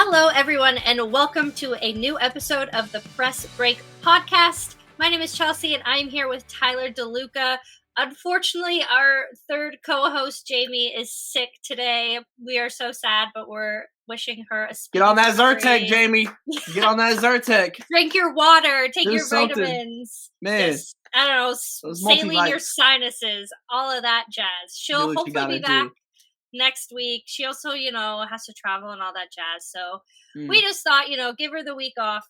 Hello, everyone, and welcome to a new episode of the Press Break podcast. My name is Chelsea, and I'm here with Tyler DeLuca. Unfortunately, our third co-host, Jamie, is sick today. We are so sad, but we're wishing her a speedy Get on that recovery. Zyrtec, Jamie. Get on that Zyrtec. Drink your water. Take Do your something. vitamins. Man. Just, I don't know, saline your sinuses, all of that jazz. She'll hopefully be back next week. She also, has to travel and all that jazz. So we just thought, give her the week off,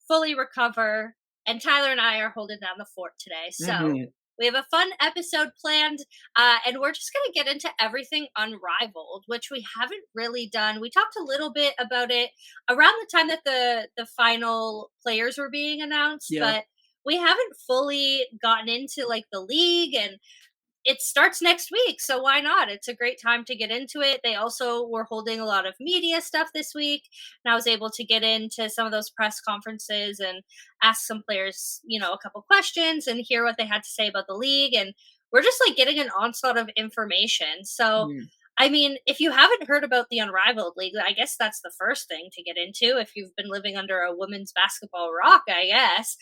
fully recover. And Tyler and I are holding down the fort today. So we have a fun episode planned. And we're just going to get into everything Unrivaled, which we haven't really done. We talked a little bit about it around the time that the final players were being announced. Yeah. But we haven't fully gotten into like the league, and it starts next week, so why not? It's a great time to get into it. They also were holding a lot of media stuff this week, and I was able to get into some of those press conferences and ask some players, a couple questions and hear what they had to say about the league. And we're just like getting an onslaught of information. So, I mean, if you haven't heard about the Unrivaled League, I guess that's the first thing to get into if you've been living under a women's basketball rock, I guess.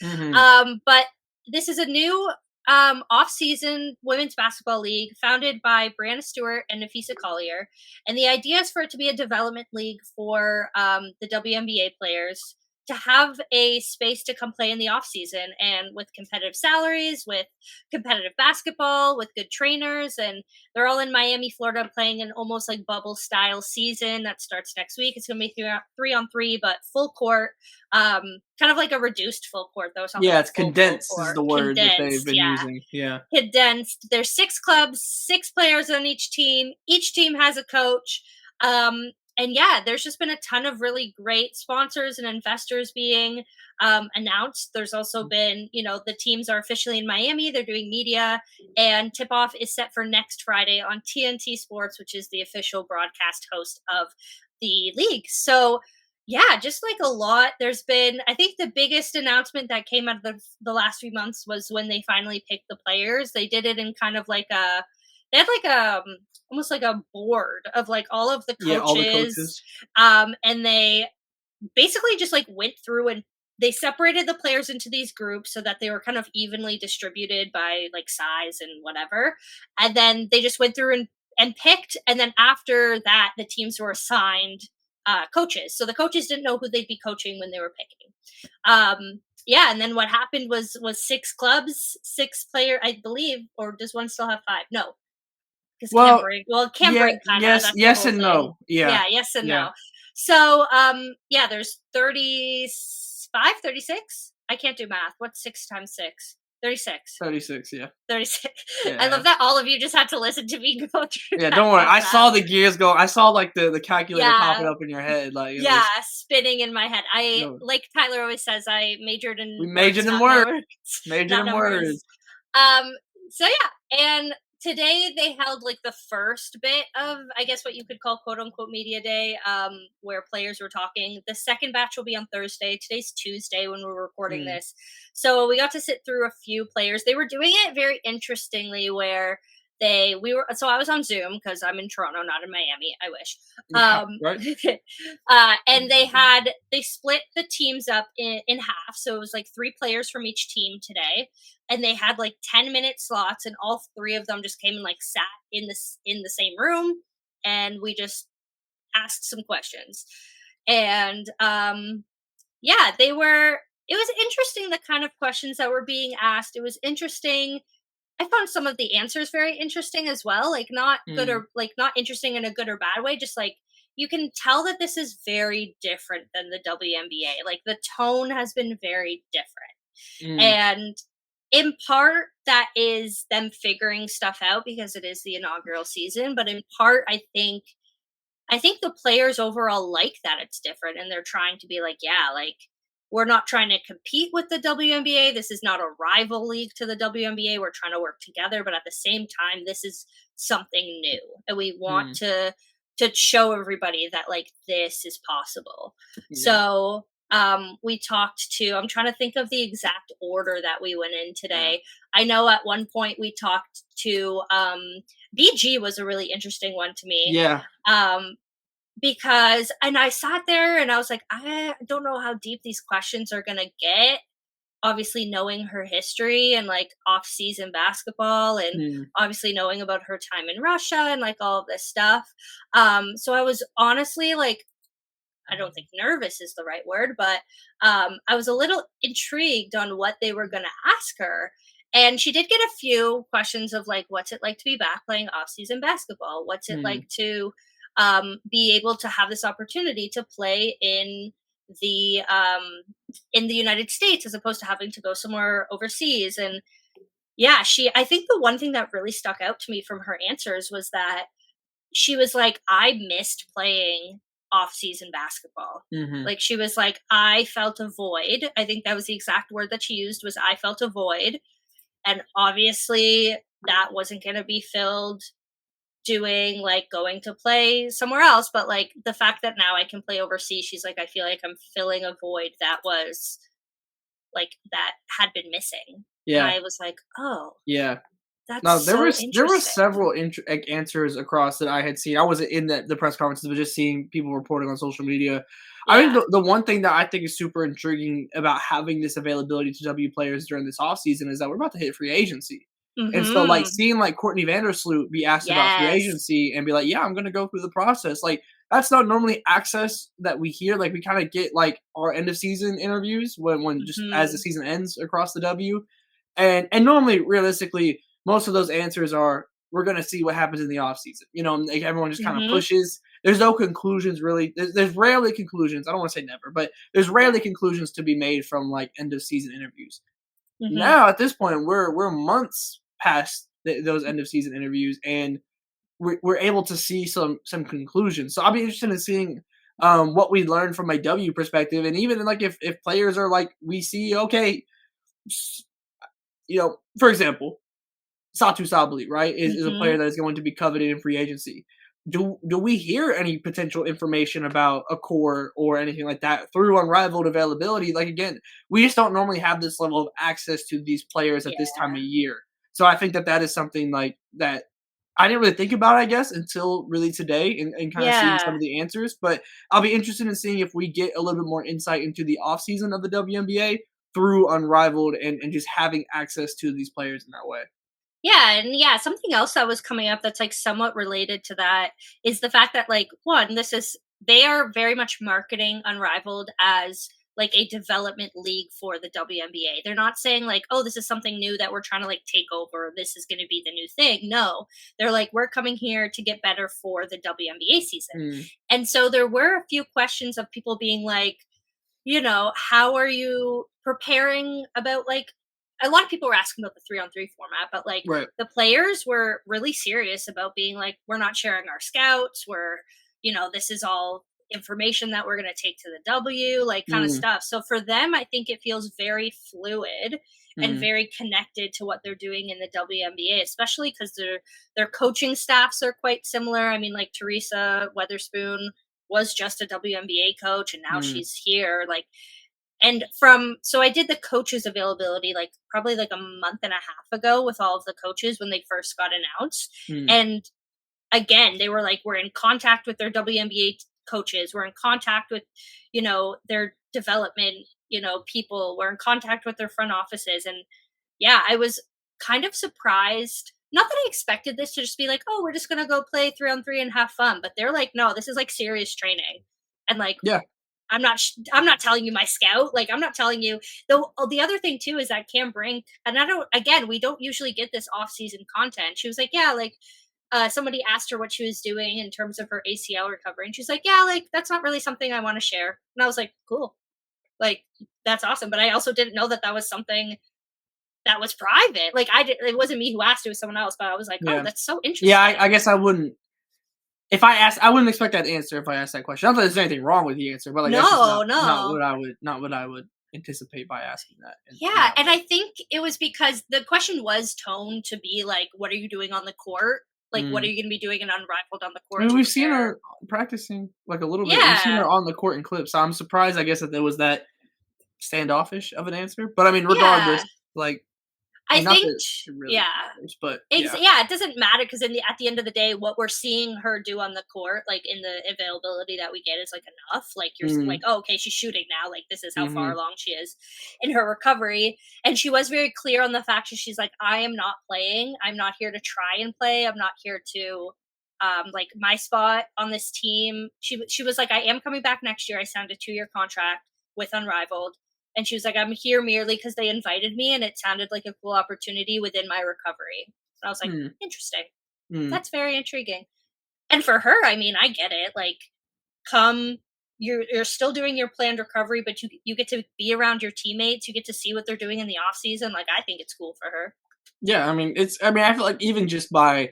But this is a new off-season women's basketball league founded by Brianna Stewart and Nafisa Collier. And the idea is for it to be a development league for the WNBA players to have a space to come play in the off-season, and with competitive salaries, with competitive basketball, with good trainers. And they're all in Miami, Florida, playing an almost like bubble style season that starts next week. It's going to be 3-on-3, but full court, kind of like a reduced full court though. Yeah, it's condensed is the word that they've been using. Yeah, condensed. There's 6 clubs, 6 players on each team. Each team has a coach. And yeah, there's just been a ton of really great sponsors and investors being announced. There's also been, the teams are officially in Miami. They're doing media, and tip-off is set for next Friday on TNT Sports, which is the official broadcast host of the league. So yeah, just like a lot. There's been, I think the biggest announcement that came out of the last few months was when they finally picked the players. They did it in kind of like they had like almost like a board of like all of the coaches. Yeah, all the coaches. And they basically just like went through and they separated the players into these groups so that they were kind of evenly distributed by like size and whatever. And then they just went through and picked. And then after that, the teams were assigned coaches. So the coaches didn't know who they'd be coaching when they were picking. Yeah, and then what happened was 6 clubs, 6 player, I believe, or does one still have 5? No. Because Cambridge kind of. Yes and no. Yeah, yes and no. So, there's 35, 36? I can't do math. What's 6 times 6? 36. 36, yeah. 36. Yeah. I love that all of you just had to listen to me go through. Yeah, don't worry. I saw the gears go. I saw like the calculator popping up in your head. Like spinning in my head. Like Tyler always says, I majored in words. Majored in words. So yeah, and today they held like the first bit of, I guess, what you could call quote unquote media day, where players were talking. The second batch will be on Thursday. Today's Tuesday when we're recording this. So we got to sit through a few players. They were doing it very interestingly where so I was on Zoom because I'm in Toronto, not in Miami. I wish. Right. And they split the teams up in half. So it was like 3 players from each team today. And they had like 10-minute slots, and all 3 of them just came and like sat in the same room, and we just asked some questions. And it was interesting the kind of questions that were being asked. It was interesting. I found some of the answers very interesting as well, like not good or like not interesting in a good or bad way, just like you can tell that this is very different than the WNBA. Like the tone has been very different. And in part, that is them figuring stuff out because it is the inaugural season. But in part, I think the players overall like that it's different, and they're trying to be like, yeah, like we're not trying to compete with the WNBA. This is not a rival league to the WNBA. We're trying to work together, but at the same time, this is something new, and we want to show everybody that like this is possible. Yeah. So we talked to, I'm trying to think of the exact order that we went in today. I know at one point we talked to BG was a really interesting one to me. Yeah. because and I sat there and I was like, I don't know how deep these questions are gonna get. Obviously, knowing her history and like off-season basketball, and Mm. obviously knowing about her time in Russia and like all of this stuff. So I was honestly like, I don't think nervous is the right word, but I was a little intrigued on what they were going to ask her. And she did get a few questions of like, what's it like to be back playing off-season basketball? What's it like Mm. to be able to have this opportunity to play the in the United States as opposed to having to go somewhere overseas? And yeah, I think the one thing that really stuck out to me from her answers was that she was like, I missed playing off-season basketball. Mhm. Like she was like, I felt a void. I think that was the exact word that she used, was I felt a void. And obviously that wasn't going to be filled doing like going to play somewhere else, but like the fact that now I can play overseas, she's like, I feel like I'm filling a void that was like that had been missing. And Yeah. I was like, "Oh, Yeah. that's No, so there were interesting." several answers across that I had seen. I wasn't in the press conferences, but just seeing people reporting on social media. I think Yeah. the one thing that I think is super intriguing about having this availability to W players during this offseason is that we're about to hit free agency. And so, like, Mhm. seeing, like, Courtney Vandersloot be asked about free Yes. agency and be like, "Yeah, I'm gonna go through the process," like, that's not normally access that we hear, like, we kinda get, like, our end of season interviews when just as the Mhm. season ends across the W. And normally, realistically, most of those answers are, "We're gonna see what happens in the offseason." You know, like, everyone just kinda Mhm. pushes. There's no conclusions really. There's rarely conclusions, I don't wanna say never, but there's Yeah. rarely conclusions to be made from, like, end of season interviews. Mhm. Now, at this point, we're months past those end of season interviews, and we're able to see some conclusions. So I'll be interested in seeing what we learn from a W perspective, and even like if players are like we see, okay, for example, Satu Sabali, right, is a player Mhm. that is going to be coveted in free agency. Do we hear any potential information about a core or anything like that through unrivaled availability? Like again, we just don't normally have this level of access to these players at this time Yeah. of year. So I think that is something like that I didn't really think about, I guess, until really today and kind of seeing some Yeah. of the answers. But I'll be interested in seeing if we get a little bit more insight into the offseason of the WNBA through Unrivaled and just having access to these players in that way. Yeah, and yeah, something else that was coming up that's like somewhat related to that is the fact that like one, they are very much marketing Unrivaled as like a development league for the WNBA. They're not saying like, "Oh, this is something new that we're trying to like take over. This is going to be the new thing." No. They're like, "We're coming here to get better for the WNBA season." Mm, And so there were a few questions of people being like, how are you preparing about like a lot of people were asking about the 3-on-3 format, but like right. the players were really serious about being like, we're not sharing our scouts, this is all information that we're going to take to the W, like kind of Mm, stuff. So for them, I think it feels very fluid and mm, very connected to what they're doing in the WNBA, especially because their coaching staffs are quite similar. I mean, like Teresa Weatherspoon was just a WNBA coach and now mm, she's here. Like, and from so I did the coaches availability like probably like a month and a half ago with all of the coaches when they first got announced. mm, And again, they were like, we're in contact with their WNBA coaches, we're in contact with, their development, people, we're in contact with their front offices. And yeah, I was kind of surprised. Not that I expected this to just be like, oh, we're just gonna go play 3-on-3 and have fun, but they're like, no, this is like serious training, and like yeah, I'm not telling you my scout. Like I'm not telling you. Though the other thing too is that Cam Brink, and I don't. Again, we don't usually get this off season content. She was like, yeah, like somebody asked her what she was doing in terms of her ACL recovery, and she's like, yeah, like that's not really something I want to share. And I was like, cool, like that's awesome. But I also didn't know that that was something that was private. Like it wasn't me who asked; it was someone else. But I was like, oh, yeah, that's so yeah. interesting. I guess I wouldn't. If I asked, I wouldn't expect that answer if I asked that question. Not that there's anything wrong with the answer, but like that's just No, not no. what I would anticipate by asking that in Yeah, that and way. I think it was because the question was toned to be like, "What are you doing on the court? Like, what are Mm. you going to be doing in Unrivaled on the I court mean, to we've seen prepare?" her practicing like a little bit. We've seen her Yeah, on the court in clips. So I'm surprised. I guess that there was that standoffish of an answer. But I mean, regardless, yeah. like I Not think, that it really yeah. matters, but yeah. Yeah, it doesn't matter because at the end of the day, what we're seeing her do on the court, like in the availability that we get, is like enough. Like you're like, Mhm, oh, okay, she's shooting now. Like this is how far mhm, along she is in her recovery. And she was very clear on the fact that she's like, I am not playing. I'm not here to try and play. I'm not here to like my spot on this team. She was like, I am coming back next year. I signed a 2-year contract with Unrivaled. And she was like, I'm here merely because they invited me and it sounded like a cool opportunity within my recovery. I was like, mm, interesting. mm. That's very intriguing. And for her, I mean, I get it. Like, come, you're still doing your planned recovery, but you get to be around your teammates. You get to see what they're doing in the off season. Like, I think it's cool for her. Yeah, I feel like even just by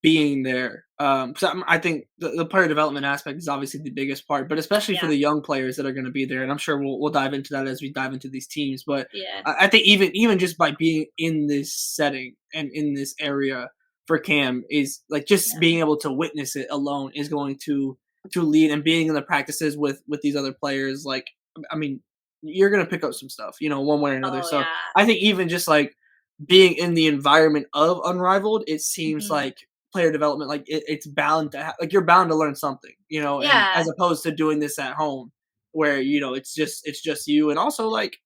being there, 'cause I think the player development aspect is obviously the biggest part, but especially for Yeah, the young players that are gonna be there, and I'm sure we'll dive into that as we dive into these teams, but yeah, I think even just by being in this setting and in this area for Cam is, like, just yeah. being able to witness it alone is going to lead, and being in the practices with these other players, like, I mean, you're gonna pick up some stuff, one way or another, Oh so yeah. I think even just, like, being in the environment of Unrivaled, it seems Hmm. like player development, like it's bound to like you're bound to learn something, and Yeah. as opposed to doing this at home where it's just you, and also like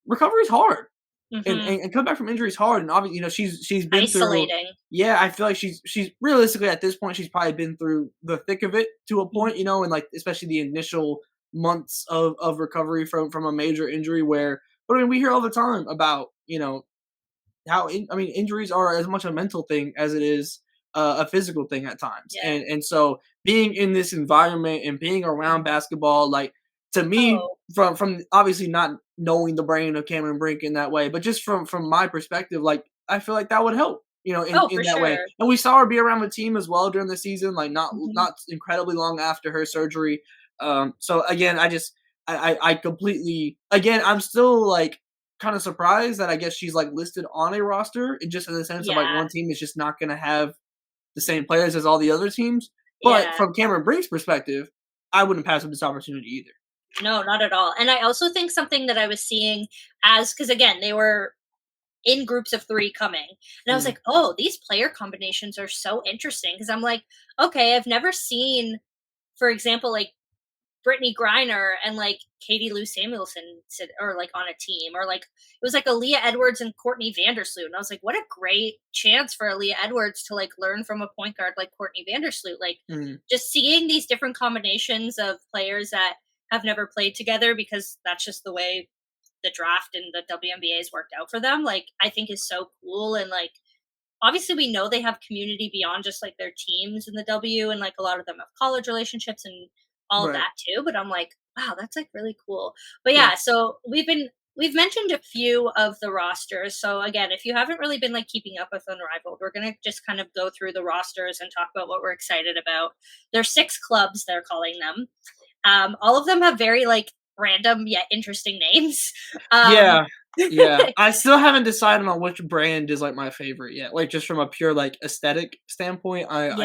recovery's hard, and, Hmm. and and come back from injury is hard, and obviously she's been through. Isolating. Yeah, I feel like she's realistically at this point she's probably been through the thick of it to a point, Hmm. and like especially the initial months of recovery from a major injury where, but I mean we hear all the time about injuries are as much a mental thing as it is a physical thing at times, Yeah. and so being in this environment and being around basketball, like to me, Oh, from obviously not knowing the brain of Cameron Brink in that way, but just from my perspective, like I feel like that would help, in oh, for that way. sure. And we saw her be around the team as well during the season, like not Hmm. not incredibly long after her surgery. So again, I completely, again, I'm still like kind of surprised that I guess she's like listed on a roster, just in the sense of like Yeah. one team is just not going to have the same players as all the other teams. But Yeah. from Cameron Brink's perspective, I wouldn't pass up this opportunity either. No, not at all. And I also think something that I was seeing as because again, they were in groups of 3 coming. And I was Mm, like, "Oh, these player combinations are so interesting." Because I'm like, "Okay, I've never seen, for example, like Brittany Griner and like Katie Lou Samuelson sit or like on a team, or like it was like Aaliyah Edwards and Courtney Vandersloot." And I was like, what a great chance for Aaliyah Edwards to like learn from a point guard like Courtney Vandersloot. Like mm, just seeing these different combinations of players that have never played together because that's just the way the draft and the WNBA has worked out for them, like I think is so cool. And like obviously we know they have community beyond just like their teams in the W, and like a lot of them have college relationships and all of right. that too. But I'm like, wow, that's like really cool. But Yeah. yeah, so we've mentioned a few of the rosters. So again, if you haven't really been like keeping up with Unrivaled, we're gonna just kind of go through the rosters and talk about what we're excited about. There's 6 clubs, they're calling them. All of them have very like random yet interesting names. Um, Yeah. Yeah. I still haven't decided on which brand is like my favorite yet. Like just from a pure like aesthetic standpoint, yeah,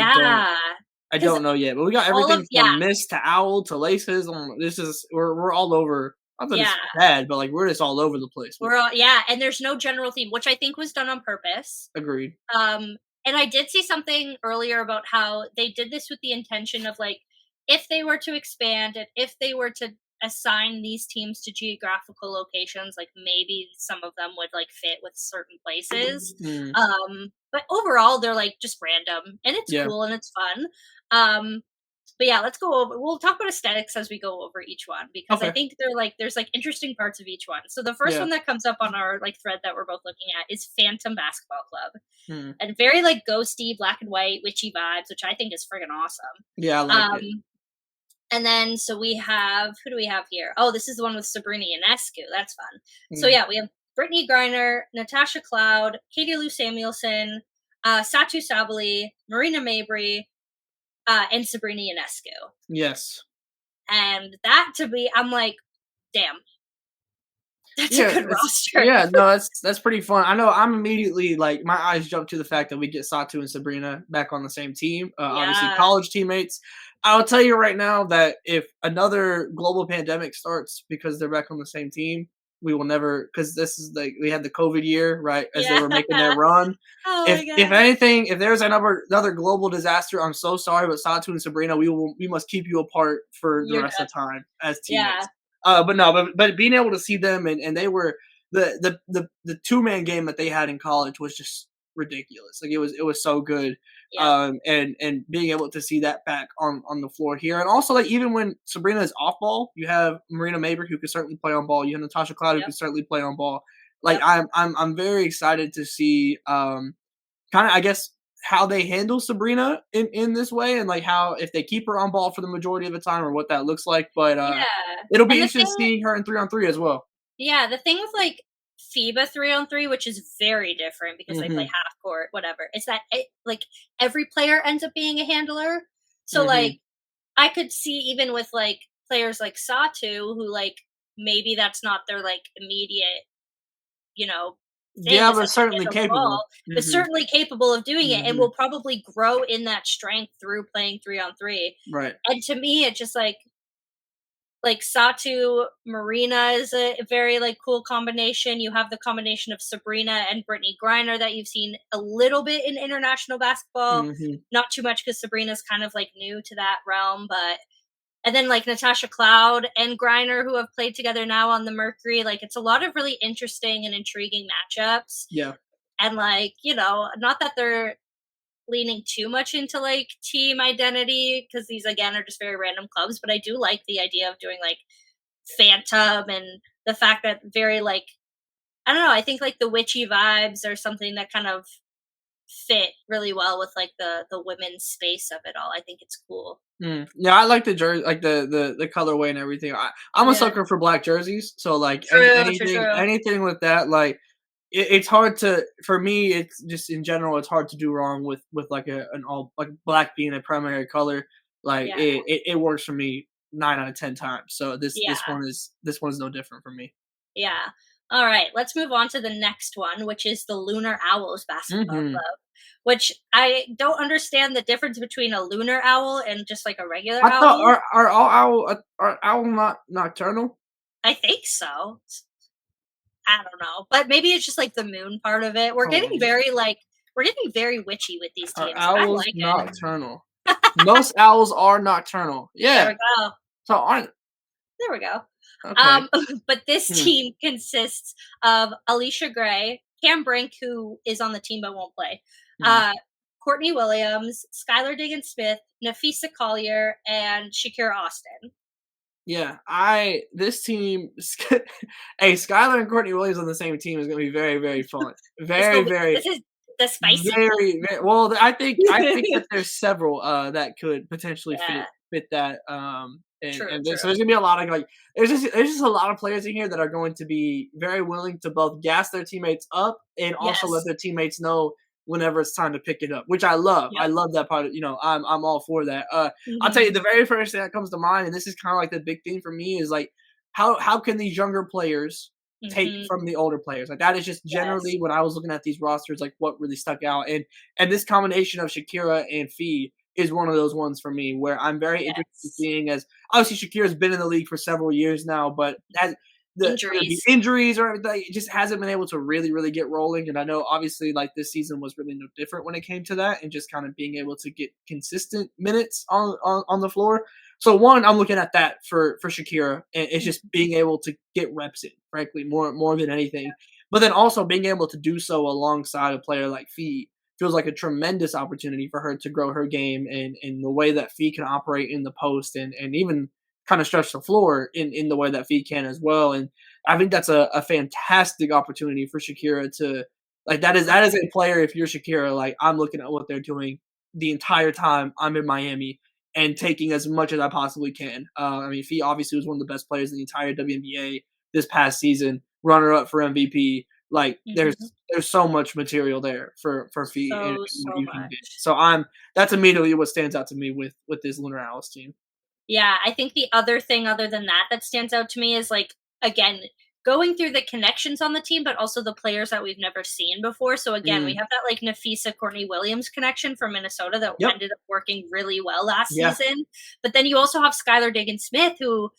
I because don't know yet. But we got all of everything yeah, from mist to owl to laces. This is we're all over. Not that yeah, it's bad, but like we're just all over the place with we're it. all yeah, and there's no general theme, which I think was done on purpose. Agreed. Um, and I did see something earlier about how they did this with the intention of like, if they were to expand and if they were to assign these teams to geographical locations, like maybe some of them would like fit with certain places. Mm, But overall, they're like just random, and it's yeah. cool and it's fun. Um, but yeah, let's go over. We'll talk about aesthetics as we go over each one because I Okay. think they're like there's like interesting parts of each one. So the first Yeah. one that comes up on our like thread that we're both looking at is Phantom Basketball Club, Mm. and very like ghosty, black and white, witchy vibes, which I think is friggin' awesome. Yeah, I like it. Um, and then so we have who do we have here? Oh, this is the one with Sabrina Ionescu. That's fun. So Mm. yeah, we have Brittany Griner, Natasha Cloud, Katie Lou Samuelson, Satu Sabali, Marina Mabry, and Sabrina Ionescu. Yes. And that to me, I'm like, damn, that's a Yeah, good it's roster. yeah, no, that's pretty fun. I know I'm immediately like my eyes jump to the fact that we get Satu and Sabrina back on the same team. Obviously Yeah. college teammates. I'll tell you right now that if another global pandemic starts because they're back on the same team, we will never, because this is like we had the COVID year, right, as they Yeah. were making their run. Oh my If god. anything, if there's another global disaster, I'm so sorry, but Satu and Sabrina, we must keep you apart for the You're rest done. of the time as Yeah. teammates. But no, but being able to see them, and they were the 2-man game that they had in college was just ridiculous. Like it was so good. Yep. And being able to see that back on the floor here, and also like even when Sabrina is off ball, you have Marina Maber who can certainly play on ball. You have Natasha Cloud who Yep. can certainly play on ball. Like Yep. I'm very excited to see kind of I guess how they handle Sabrina in this way, and like how if they keep her on ball for the majority of the time or what that looks like. But Yeah. it'll be And the interesting thing seeing her in 3-on-3 as well. Yeah, the thing with like FIBA 3-on-3, which is very different because they play Mhm. half court, whatever, is that like every player ends up being a handler. So like Mhm. I could see even with like players like Satu who like maybe that's not their like immediate, you know, thing Yeah, is but that they certainly handle the ball, capable. but Mhm. certainly capable of doing it and Mhm. will probably grow in that strength through playing 3-on-3. Right. And to me, it just like Satu Marina is a very like cool combination. You have the combination of Sabrina and Brittany Griner that you've seen a little bit in international basketball. Mhm. Not too much because Sabrina's kind of like new to that realm, but and then like Natasha Cloud and Griner who have played together now on the Mercury. Like it's a lot of really interesting and intriguing matchups. Yeah. And like, not that they're leaning too much into like team identity because these again are just very random clubs, but I do like the idea of doing like Phantom and the fact that very like I don't know, I think like the witchy vibes are something that kind of fit really well with like the women's space of it all. I think it's cool. Yeah, I like the jersey, like the colorway and everything. I'm a Yeah. sucker for black jerseys, so like True, true, true. anything with that, like it's hard to for me. It's just in general, it's hard to do wrong with like an all like black being a primary color. Like Yeah. it works for me 9 out of 10 times. So Yeah. this one is no different for me. Yeah. All right, let's move on to the next one, which is the Lunar Owls basketball Hmm. club, which I don't understand the difference between a lunar owl and just like a regular I thought owl. are all owl are owl not nocturnal? I think so. I don't know, but maybe it's just like the moon part of it. Hold on. We're getting very witchy with these Are teams, and I owls like it. nocturnal? Most owls are nocturnal. There Yeah. we go. So aren't There we go. okay. But this Hmm. team consists of Alicia Gray, Cam Brink, who is on the team but won't play, Hmm. uh, Courtney Williams, Skylar Diggins-Smith, Nafisa Collier, and Shakira Austin. Yeah, this team, hey, Skylar and Courtney Williams on the same team is gonna be very, very fun. Very, This very, is the spicy very well. I think team. that there's several that could potentially Yeah, fit that. true, So true. there's gonna be a lot of like there's just a lot of players in here that are going to be very willing to both gas their teammates up and also let Yes. their teammates know whenever it's time to pick it up, which I love. I Yep. love that part. I'm all for that. I'll tell you Mhm. the very first thing that comes to mind, and this is kind of like the big thing for me, is like how can these younger players take Mhm. from the older players? Like that is just generally Yes. when I was looking at these rosters, like what really stuck out, and this combination of Shakira and Fee is one of those ones for me where I'm very interested in Yes. seeing as obviously Shakira's been in the league for several years now, but has the Injuries. injuries or everything, it just hasn't been able to really get rolling. And I know obviously like this season was really no different when it came to that, and just kind of being able to get consistent minutes on the floor. So one, I'm looking at that for Shakira, and it's just being able to get reps in, frankly, more than anything. But then also being able to do so alongside a player like Fee feels like a tremendous opportunity for her to grow her game and in the way that Fee can operate in the post and even kind of stretch the floor in the way that Fee can as well. And I think that's a fantastic opportunity for Shakira to like that is a player. If you're Shakira, like I'm looking at what they're doing the entire time I'm in Miami and taking as much as I possibly can. I mean, Fee obviously was one of the best players in the entire WNBA this past season, runner up for MVP. Like Mhm. there's so much material there for Fee and what So you can get. much. So that's immediately what stands out to me with this Lunar Alice team. Yeah, I think the other thing other than that stands out to me is like again going through the connections on the team, but also the players that we've never seen before. So again, we Mm, have that like Nafisa Courtney Williams connection from Minnesota that yep. ended up working really well last Yeah. season. But then you also have Skylar Diggins Smith, who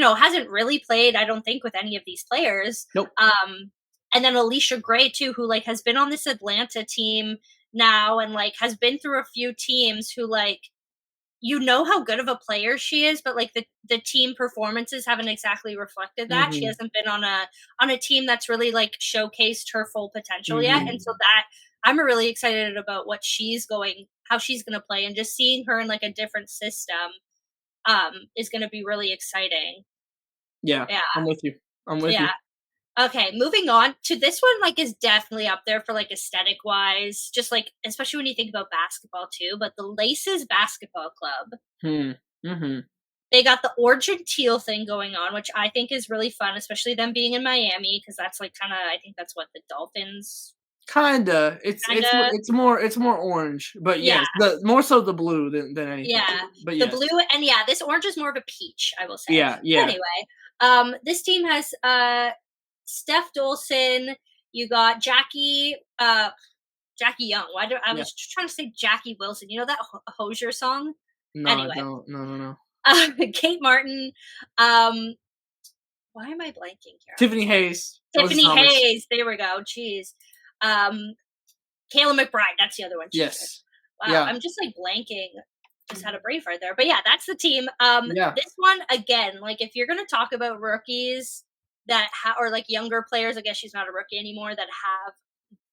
hasn't really played, I don't think, with any of these players. Nope. And then Alicia Gray too, who like has been on this Atlanta team now and like has been through a few teams who like how good of a player she is, but like the team performances haven't exactly reflected that. She Mhm. hasn't been on a team that's really like showcased her full potential yet. And so Mhm. that I'm really excited about how she's gonna play, and just seeing her in like a different system is gonna be really exciting. Yeah, Yeah. I'm with you. I'm with Yeah. you. Okay, moving on to this one, like is definitely up there for like aesthetic wise, just like especially when you think about basketball too. But the Laces Basketball Club, Mhm. they got the orange and teal thing going on, which I think is really fun, especially them being in Miami, because that's like kind of, I think that's what the Dolphins Kinda. kind of. It's more orange, but Yeah, yes, the more so the blue than anything. yeah, But the yes. blue, and yeah, this orange is more of a peach, I will say. Yeah, But yeah. anyway, this team has Steph Dolson. You got Jackie Young. Why do I Yeah. was just trying to say Jackie Wilson? You know that Hosier song? No, I Anyway, don't. No, no, no. Kate Martin. Um, why am I blanking here on Tiffany this one? Hayes, Alyssa Tiffany Thomas. Hayes. There we go. Jeez. Um, Kayla McBride. That's the other one. Jesus. Yes. Wow. Yeah. I'm just like blanking. Just had a brain fart there. But yeah, that's the team. Yeah. This one again. Like if you're gonna talk about rookies or like younger players, I guess she's not a rookie anymore, that have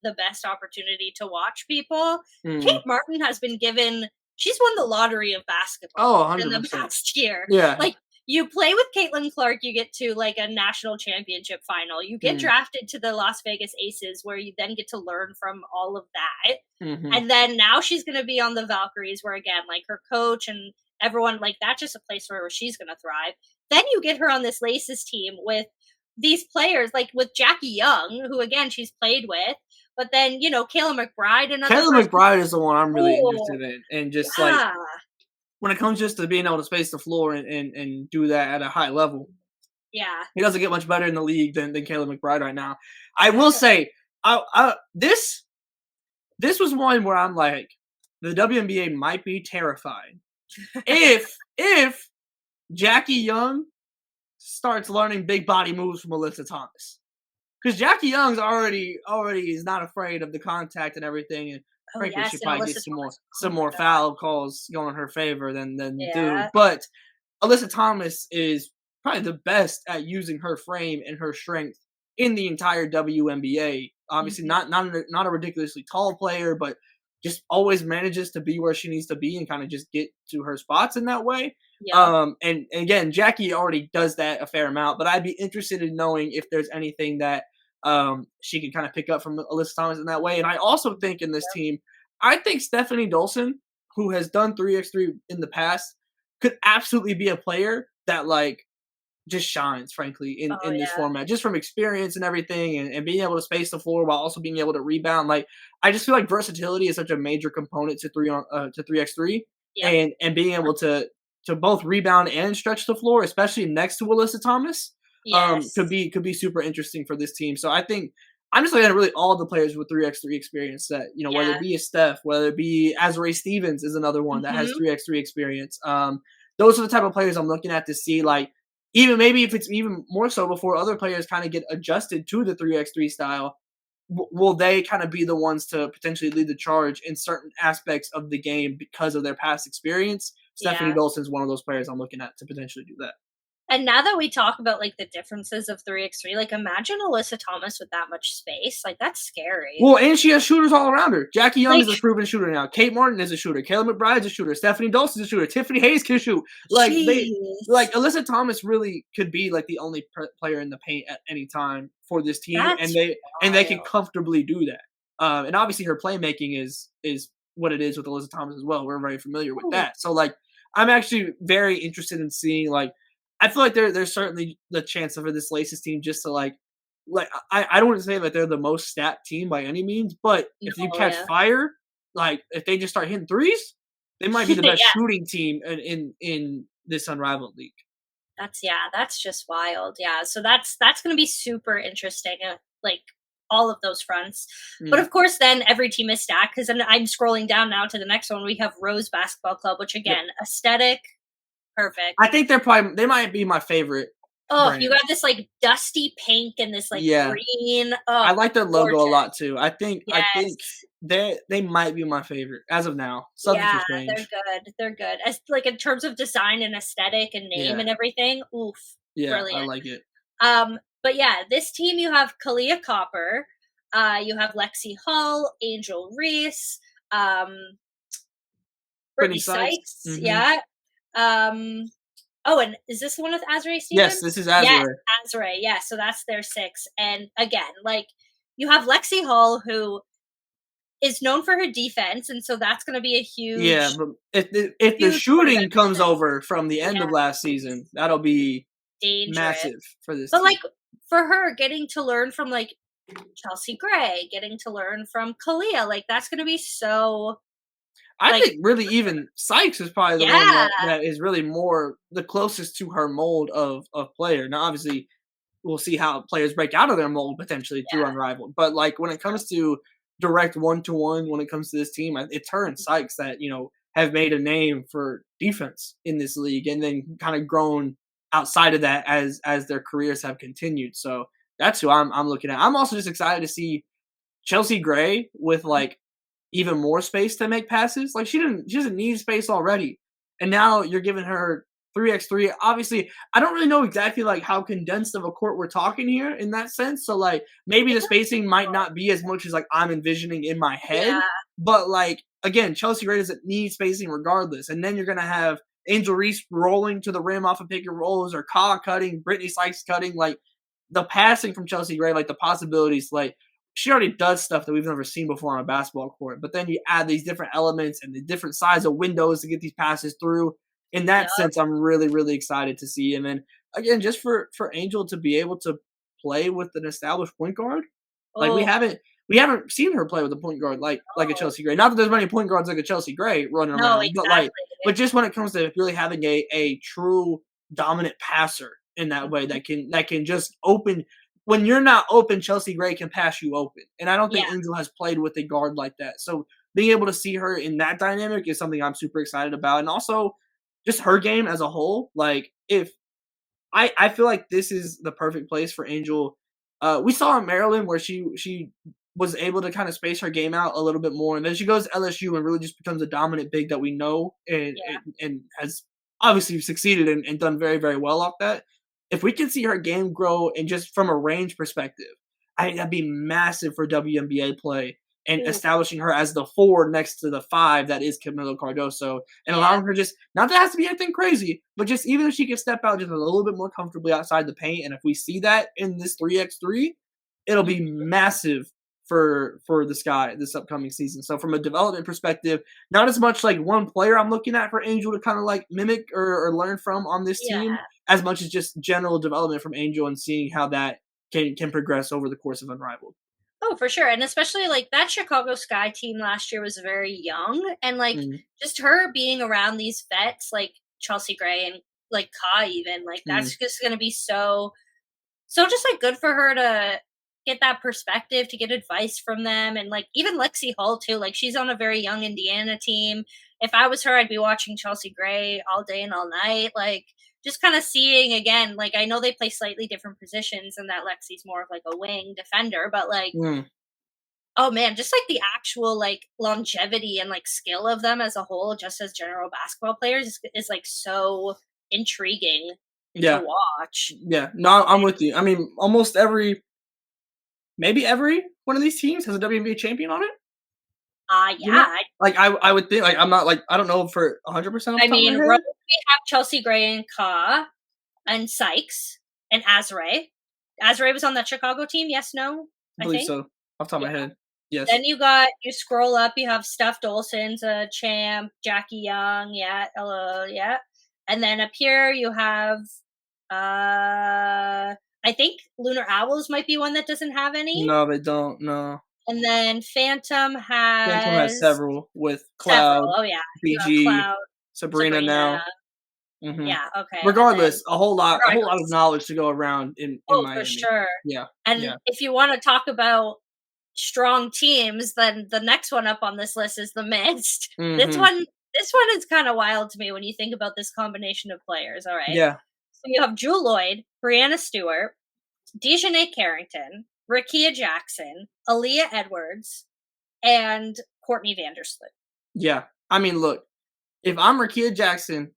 the best opportunity to watch people. Mm. Kate Martin has been given she's won the lottery of basketball Oh, in the 100%. past year. Yeah. Like you play with Caitlin Clark, you get to like a national championship final. You get Mm. drafted to the Las Vegas Aces where you then get to learn from all of that. Mhm. And then now she's going to be on the Valkyries where again like her coach and everyone like that's just a place where she's going to thrive. Then you get her on this Laces team with these players like with Jackie Young, who again she's played with, but then, Kayla McBride, another Kayla person. McBride is the one I'm really Oh, interested in, and just like yeah. when it comes just to being able to space the floor and do that at a high level, Yeah. he doesn't get much better in the league than Kayla McBride right now. I will say, this was one where I'm like, the WNBA might be terrified if Jackie Young starts learning big body moves from Alyssa Thomas. Because Jackie Young's already is not afraid of the contact and everything, and Oh, frankly, yes, she and probably Alyssa gets Thomas. Oh some my more god. foul calls going in her favor than do. Yeah. But Alyssa Thomas is probably the best at using her frame and her strength in the entire WNBA. Obviously, Mhm. not a ridiculously tall player, but just always manages to be where she needs to be and kind of just get to her spots in that way. Yep. And again, Jackie already does that a fair amount, but I'd be interested in knowing if there's anything that she can kind of pick up from Alyssa Thomas in that way. And I also think in this team, I think Stephanie Dolson, who has done 3x3 in the past, could absolutely be a player that like just shines, frankly, Oh, in this yeah. format, just from experience and everything, and being able to space the floor while also being able to rebound. Like I just feel like versatility is such a major component to 3x3, Yep. and being able to both rebound and stretch the floor, especially next to Alyssa Thomas, Yes. could be super interesting for this team. So I think I'm just looking at really all the players with 3x3 experience that, whether Yeah. it be a Steph, whether it be Azrae Stevens is another one that has Mhm. 3x3 experience. Those are the type of players I'm looking at to see, like, even maybe if it's even more so before other players kind of get adjusted to the 3x3 style, will they kind of be the ones to potentially lead the charge in certain aspects of the game because of their past experience? Stephanie Yeah. Dolson is one of those players I'm looking at to potentially do that. And now that we talk about like the differences of 3x3, like imagine Alyssa Thomas with that much space. Like that's scary. Well, and she has shooters all around her. Jackie Young is Like a proven shooter now. Kate Martin is a shooter. Kayla McBride's a shooter. Stephanie Dolce is a shooter. Tiffany Hayes can shoot. jeez. Like Alyssa Thomas really could be like the only player in the paint at any time for this team, and That's they can wild. comfortably do that. And obviously her playmaking is what it is with Alyssa Thomas as well. We're very familiar with Ooh. that. So like I'm actually very interested in seeing like I feel like there's certainly the chance for this Laces team just to I don't want to say that they're the most stacked team by any means, but if you No, catch yeah. fire, like if they just start hitting threes, they might be the best Yeah. shooting team in this Unrivaled league. That's just wild. Yeah. So that's going to be super interesting. Like all of those fronts. But Mm, of course, then every team is stacked because I'm scrolling down now to the next one. We have Rose Basketball Club, which yep. again, aesthetic. Perfect. I think they might be my favorite. Oh, Brand. you got this like dusty pink and this like green. Oh, I like their logo gorgeous. a lot too. I think Yes. they might be my favorite as of now. Subject to Yeah, they're change. good. They're good. As like in terms of design and aesthetic and name Yeah. and everything. Oof, Yeah, I brilliant. like it. But yeah, this team you have Kalia Copper, you have Lexi Hull, Angel Reese, um, Brittany Brittany Sykes. Sykes, yeah. Um, oh, and is this the one with Azrae Yes, Stevens? this is Yes, Azrae. Azrae. Yeah, so that's their 6. And again, like you have Lexi Hull, who is known for her defense, and so that's going to be a Yeah, huge, but if the huge point of shooting comes emphasis. over from the end Yeah, of last season, that'll be dangerous. massive for this But team. like for her, getting to learn from like Chelsea Gray, getting to learn from Kalia, like that's going to be so. I Like, think really even Sykes is probably the one yeah, that is really more the closest to her mold of player. Now, obviously, we'll see how players break out of their mold potentially through yeah, Unrivaled. But like when it comes to direct 1-to-1, when it comes to this team, it's her and Sykes that have made a name for defense in this league, and then kind of grown outside of that as their careers have continued. So that's who I'm looking at. I'm also just excited to see Chelsea Gray with like even more space to make passes. Like she doesn't need space already, and now you're giving her 3x3. Obviously, I don't really know exactly like how condensed of a court we're talking here in that sense. So like maybe the spacing might not be as much as like I'm envisioning in my head, yeah. but like again, Chelsea Gray doesn't need spacing regardless, and then you're gonna have Angel Reese rolling to the rim off of pick and rolls, or Ka cutting, Brittany Sykes cutting, like the passing from Chelsea Gray, like the possibilities, like she already does stuff that we've never seen before on a basketball court. But then you add these different elements and the different size of windows to get these passes through. In Yep. that sense, I'm really, really excited to see. And then again, just for Angel to be able to play with an established point guard, like Oh, we haven't seen her play with a point guard like a no. Chelsea Gray. Not that there's many point guards like a Chelsea Gray running No, around, exactly. but just when it comes to really having a true dominant passer in that way Mhm. that can just open when you're not open, Chelsea Gray can pass you open. And I don't Yeah. think Angel has played with a guard like that. So being able to see her in that dynamic is something I'm super excited about. And also just her game as a whole. Like if I feel like this is the perfect place for Angel. We saw in Maryland where she was able to kind of space her game out a little bit more, and then she goes to LSU and really just becomes a dominant big that we know Yeah. and has obviously succeeded and done very very well off that. If we can see her game grow and just from a range perspective, I think that'd be massive for WNBA play and Ooh, establishing her as the 4 next to the 5 that is Camilo Cardoso, and yeah. allowing her just not that it has to be anything crazy, but just even if she can step out just a little bit more comfortably outside the paint, and if we see that in this 3x3, it'll be Mhm. massive for the Sky this upcoming season. So from a development perspective, not as much like one player I'm looking at for Angel to kind of like mimic or learn from on this Yeah. team, as much as just general development from Angel and seeing how that can progress over the course of Unrivaled. Oh, for sure. And especially like that Chicago Sky team last year was very young, and like Mm, just her being around these vets like Chelsea Gray and like Ka even, like mm, that's just going to be so just like good for her to get that perspective, to get advice from them. And like even Lexi Hull too, like she's on a very young Indiana team. If I was her, I'd be watching Chelsea Gray all day and all night. Like just kind of seeing again, like I know they play slightly different positions and that Lexi's more of like a wing defender, but like mm. oh man, just like the actual like longevity and like skill of them as a whole, just as general basketball players, is like so intriguing to Yeah, watch. yeah. No, I'm with you. I mean, almost maybe every one of these teams has a WNBA champion on it. You Yeah, know, like I would think like I'm not like I don't know for 100% off I the top of my mean, Rose, head. we have Chelsea Gray and Ka and Sykes and Azrae. Azrae was on that Chicago team. Yes, no, I I believe think. so. Off the top of Yeah. my head, yes. Then you scroll up, you have Steph Dolson's a champ, Jackie Young, yeah, hello, yeah. And then up here you have I think Lunar Owls might be one that doesn't have any. No, they don't. No, And then Phantom Phantom has has several with several. Cloud, Oh yeah. You got BG, Cloud, Sabrina Sabrina. now. Hmm. Yeah, okay. And then Regardless, a whole lot of regardless. knowledge to go around in Oh, for Miami. sure. Yeah, And yeah. if you want to talk about strong teams, then the next one up on this list is the Mist. Hmm. This This one is kind of wild to me when you think about this combination of players. All right. Yeah. So you have Jewel Lloyd, Brianna Stewart, Dejanay Carrington, Rakia Jackson, Aaliyah Edwards, and Courtney Vandersloot. Yeah. I mean, look, if I'm Rakia Jackson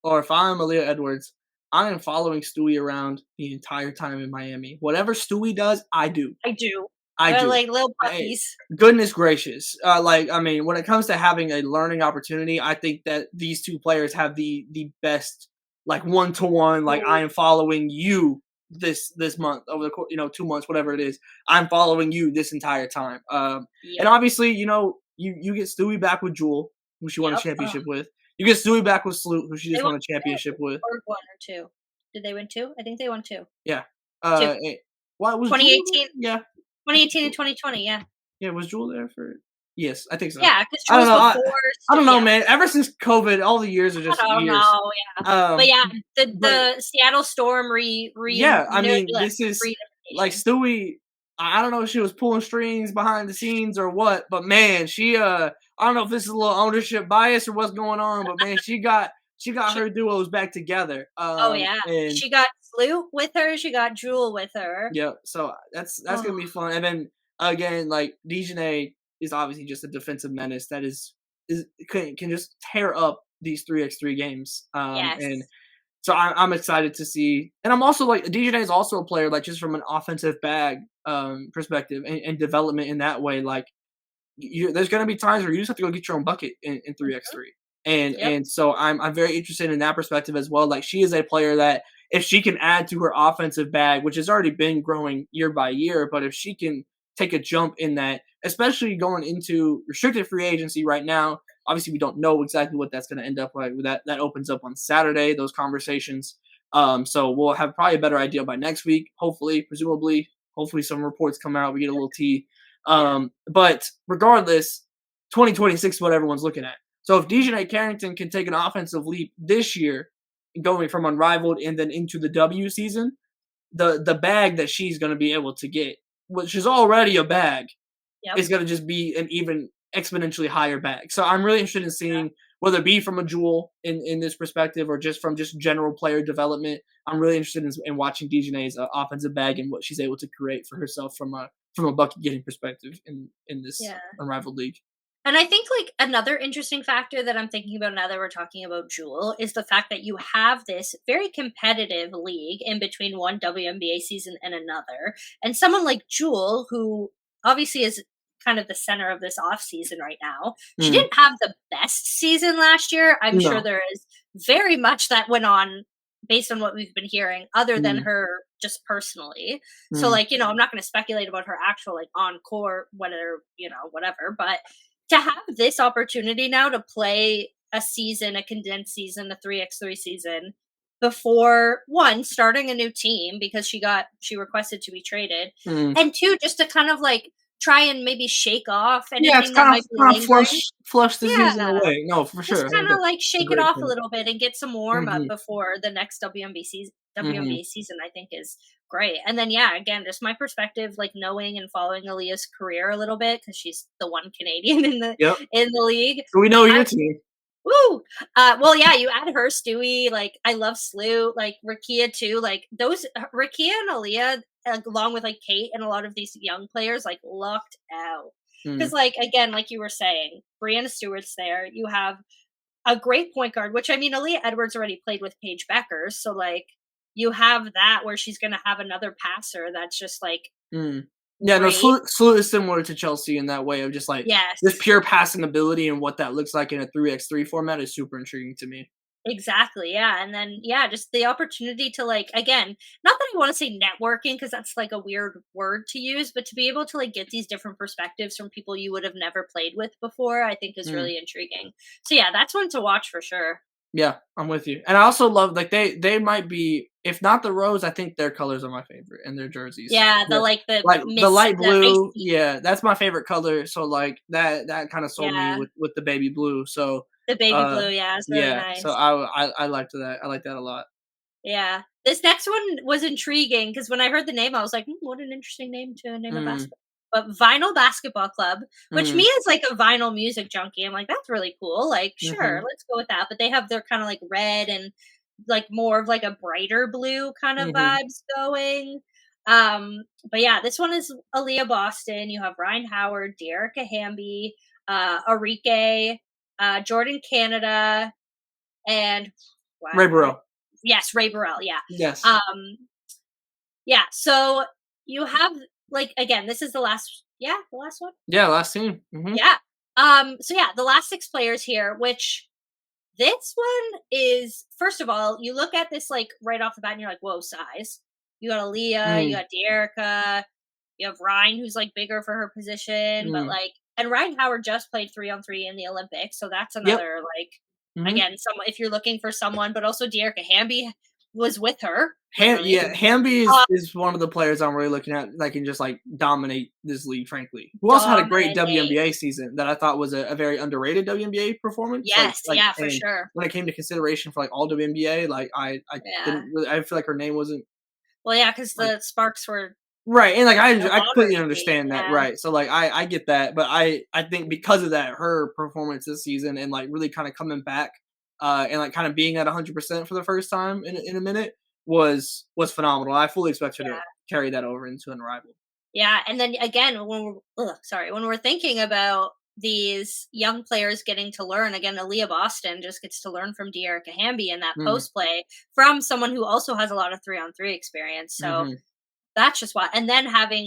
or if I'm Aaliyah Edwards, I am following Stewie around the entire time in Miami. Whatever Stewie does, I do. I do. I They're do. like little puppies. Goodness gracious. I mean, when it comes to having a learning opportunity, I think that these two players have the best, like, one-to-one, like, I am following you this month over the course, 2 months, whatever it is. I'm following you this entire time. And obviously, you get Stewie back with Jewel, who she won a championship with. You get Stewie back with Sloot, who she just won a championship with. Or 1 or 2. Did they win 2? I think they won 2. Yeah. 2. What was 2018? Yeah. 2018 and 2020, yeah. Yeah, was Jewel there for? Yes, I think so. Yeah, because Jewel's before. I don't know, man. Ever since COVID, all the years are just I don't years. know, yeah. But yeah, the Seattle Storm yeah, I mean, this is like Stewie. I don't know if she was pulling strings behind the scenes or what, but man, she I don't know if this is a little ownership bias or what's going on, but man, she got her duos back together. Oh yeah, and she got Sloot with her. She got Jewel with her. Yeah, so that's gonna be fun. And then again, like Dejanay is obviously just a defensive menace that can just tear up these 3x3 games. Yes. And so I'm excited to see. And I'm also like Dejanay is also a player like just from an offensive bag perspective and development in that way. Like there's gonna be times where you just have to go get your own bucket in 3x3. And so I'm very interested in that perspective as well. Like she is a player that if she can add to her offensive bag, which has already been growing year by year, but if she can take a jump in that, especially going into restricted free agency right now, obviously we don't know exactly what that's going to end up like. That opens up on Saturday, those conversations. So we'll have probably a better idea by next week, hopefully, presumably. Hopefully some reports come out, we get a little tea. But regardless, 2026 is what everyone's looking at. So if Dejanay Carrington can take an offensive leap this year, going from Unrivaled and then into the W season, the bag that she's going to be able to get, which is already a bag, is going to just be an even exponentially higher bag. So I'm really interested in seeing whether it be from a Jewel in this perspective or just from just general player development. I'm really interested in watching Dejanay's offensive bag and what she's able to create for herself from a bucket getting perspective in this Unrivaled league. And I think like another interesting factor that I'm thinking about now that we're talking about Jewel is the fact that you have this very competitive league in between one WNBA season and another. And someone like Jewel, who obviously is kind of the center of this off season right now, she didn't have the best season last year. I'm sure there is very much that went on based on what we've been hearing other than her just personally. So like, I'm not going to speculate about her actual like on court, whether, whatever, but to have this opportunity now to play a season, a condensed season, a 3x3 season before one starting a new team because she requested to be traded, and two just to kind of like try and maybe shake off anything that might be flush the season away. No, for sure. Just kind of like shake it off a little bit and get some warm up before the next WNBA season, I think is great. And then again, just my perspective, like knowing and following Aaliyah's career a little bit because she's the one Canadian in the league. So we know your team. Woo! Well, yeah, you add her, Stewie. Like, I love Sloot. Like Rakia too. Like those Rakia and Aaliyah, along with like Kate and a lot of these young players, like lucked out because, like, again, like you were saying, Brianna Stewart's there. You have a great point guard, which I mean, Aaliyah Edwards already played with Paige Beckers, so like you have that where she's going to have another passer that's just like. Yeah, no, Sloot is similar to Chelsea in that way of just like this pure passing ability, and what that looks like in a 3x3 format is super intriguing to me. Exactly, yeah. And then, just the opportunity to like, again, not that I want to say networking because that's like a weird word to use, but to be able to like get these different perspectives from people you would have never played with before, I think is really intriguing. So yeah, that's one to watch for sure. Yeah, I'm with you. And I also love, like, they might be, if not the rose, I think their colors are my favorite and their jerseys. Yeah, the light blue. Yeah, that's my favorite color. So like that kind of sold me with the baby blue. So the baby blue, it's really nice. So I liked that. I like that a lot. Yeah. This next one was intriguing because when I heard the name, I was like, what an interesting name to name a basketball. but Vinyl Basketball Club, which Mm. me as like a vinyl music junkie, I'm like, that's really cool. Like, sure, Mhm. let's go with that. But they have their kind of like red and like more of like a brighter blue kind of Mhm. vibes going. But yeah, this one is Aaliyah Boston. You have Ryan Howard, Dearica Hamby, Arike, Jordan Canada, and Ray why? Burrell. Yes, Ray Burrell. Yeah. Yes. Yeah. So you have like again, this is the last. Yeah, the last one. Yeah, last team. Mhm. Yeah. So yeah, the last 6 players here, which this one is first of all, you look at this like right off the bat and you're like, whoa, size. You got Aaliyah, you Mm. got Dearica, you have Ryan who's like bigger for her position, but Mm. like and Ryan Howard just played 3-on-3 in the Olympics, so that's Yep. another like Mhm. again, some if you're looking for someone, but also Dearica Hamby was with her, literally. Yeah, Hamby Uh, is one of the players I'm really looking at that can just like dominate this league, frankly. Who also had a great dominate. WNBA season that I thought was a very underrated WNBA performance. Yes, Like yeah, for and sure. when it came to consideration for like all WNBA, like I Yeah. didn't really I feel like her name wasn't Well, yeah, because like the Sparks were right, and like no I longer completely in the league. understand that, Yeah. right. So like I get that, but I think because of that, her performance this season and like really kind of coming back and like kind of being at 100% for the first time in a minute was phenomenal. I fully expect her to Yeah. carry that over into Unrivaled. Yeah, and then again, when we're thinking about these young players getting to learn, again, Aaliyah Boston just gets to learn from Dearica Hamby in that Mm, post play from someone who also has a lot of 3-on-3 experience. So mhm. that's just why. And then having,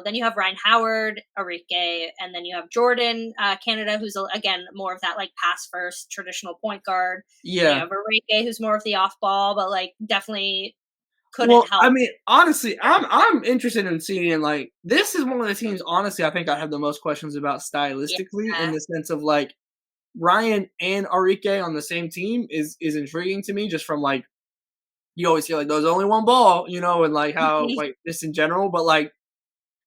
then you have Ryan Howard, Arike, and then you have Jordan Canada, who's again more of that like pass first traditional point guard. Then you Yeah. have Arike, who's more of the off ball, but like definitely couldn't Well, I help. mean, honestly, I'm interested in seeing like this is one of the teams. Honestly, I think I have the most questions about stylistically in Yeah. the sense of like Ryan and Arike on the same team is intriguing to me just from like you always hear like there's only one ball, and like how like just in general, but like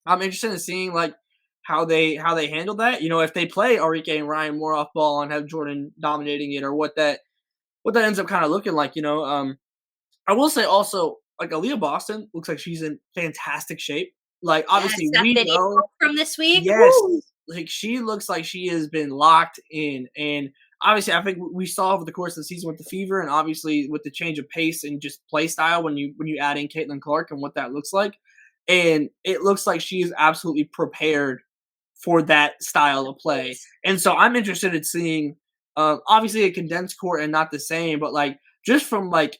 I'm interested in seeing like how they handle that. If they play Arike and Ryan more off ball and have Jordan dominating it or what that ends up kind of looking like. I will say also like Aaliyah Boston looks like she's in fantastic shape. Like Yes, obviously that we video know from this week. yes, Woo! like she looks like she has been locked in, and obviously I think we saw over the course of the season with the fever, and obviously with the change of pace and just play style when you add in Caitlin Clark and what that looks like, and it looks like she is absolutely prepared for that style of play, Please. and so I'm interested in seeing, obviously a condensed court and not the same, but like just from like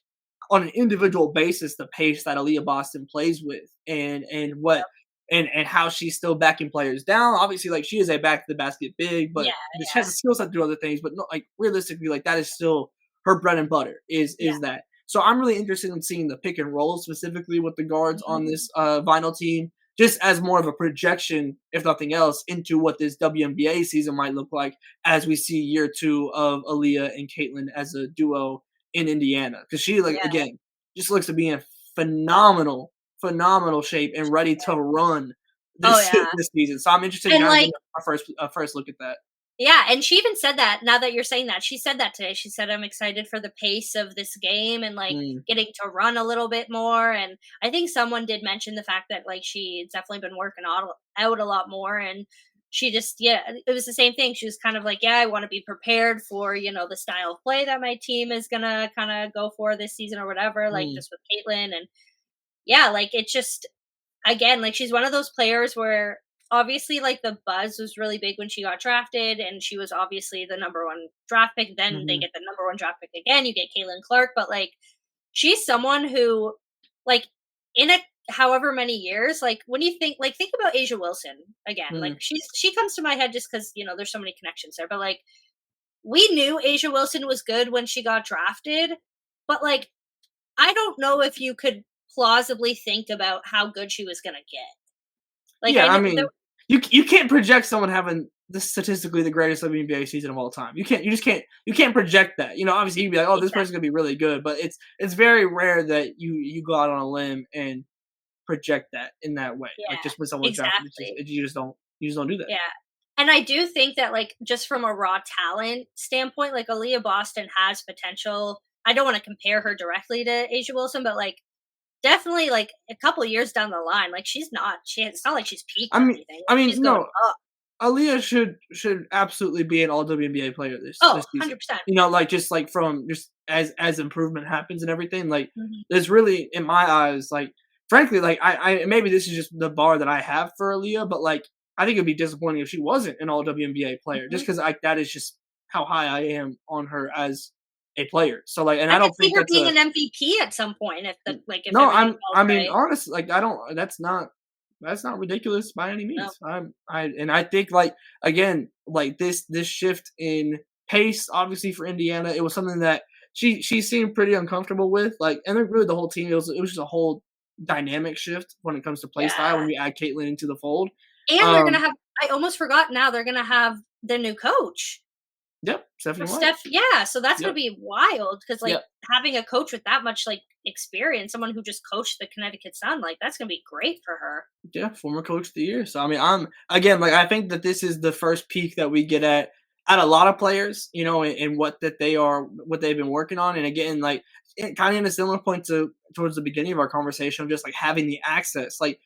on an individual basis, the pace that Aaliyah Boston plays with, and what Yep. and how she's still backing players down. Obviously, like she is a back to the basket big, Yeah, but she has a skill set to do other things. But not like realistically, like that is still her bread and butter. yeah, Is that? So I'm really interested in seeing the pick and roll specifically with the guards on mhm, this vinyl team, just as more of a projection, if nothing else, into what this WNBA season might look like as we see year 2 of Aaliyah and Caitlin as a duo in Indiana. Because she like yeah. again just looks to be in phenomenal shape and ready to run Oh, this yeah. this season. So I'm interested in And, kind of getting like a first look at that. yeah, and she even said that now that you're saying that, she said that today. She said, "I'm excited for the pace of this game and, like, Mm, getting to run a little bit more," and I think someone did mention the fact that, like, she's definitely been working out a lot more, and she just yeah, it was the same thing. She was kind of like, "Yeah, I wanna be prepared for, the style of play that my team is gonna kinda go for this season or whatever," like, mm, just with Caitlin, and yeah, like, it just again, like she's one of those players where obviously like the buzz was really big when she got drafted and she was obviously the number one draft pick. Then they mhm, get the number one draft pick again. You get Caitlin Clark, but like she's someone who like in a however many years, like when you think about Asia Wilson again, like mm. she comes to my head just because there's so many connections there. But like we knew Asia Wilson was good when she got drafted, but like I don't know if you could plausibly think about how good she was gonna get. Like I Yeah, I know mean, you can't project someone having the statistically the greatest WNBA season of all time. You can't project that. Obviously you'd be like, oh, this person's exactly. gonna be really good, but it's very rare that you go out on a limb and project that in that way. Like Yeah, just when someone's drafted, exactly. you just don't do that. Yeah. And I do think that like just from a raw talent standpoint, like Aaliyah Boston has potential. I don't want to compare her directly to Asia Wilson, but like definitely like a couple years down the line. Like it's not like she's peaked I or mean, anything. I Like, mean, she's going no, up. Aaliyah should absolutely be an All WNBA player Oh, this season. 100%. You know, like just like from just as improvement happens and everything. Like Mhm. there's really in my eyes, like frankly, like I maybe this is just the bar that I have for Aaliyah, but like I think it'd be disappointing if she wasn't an All WNBA player, just Mhm. because like that is just how high I am on her as a player. So like, and I I could don't see think her that's being a an MVP at some point if no, everything falls I mean, right. honestly, like, I don't that's not ridiculous by any No. means. I think, like, again, like, this shift in pace, obviously, for Indiana, it was something that she seemed pretty uncomfortable with, like, and then really the whole team, it was just a whole dynamic shift when it comes to play style when Yeah. you add Caitlyn into the fold. And they're gonna Um, have I almost forgot now, they're gonna have their new coach. yep, For Stephanie White. Steph, yeah, so that's gonna Yep, be wild because like, yep. having a coach with that much, like, experience, someone who just coached the Connecticut Sun, like, that's gonna be great for her. Yeah, former coach of the year. So I mean, I'm again like I think that this is the first peak that we get at a lot of players, you know, in what that they are, what they've been working on, and again, like kind of in a similar point to towards the beginning of our conversation, of just like having the access. Like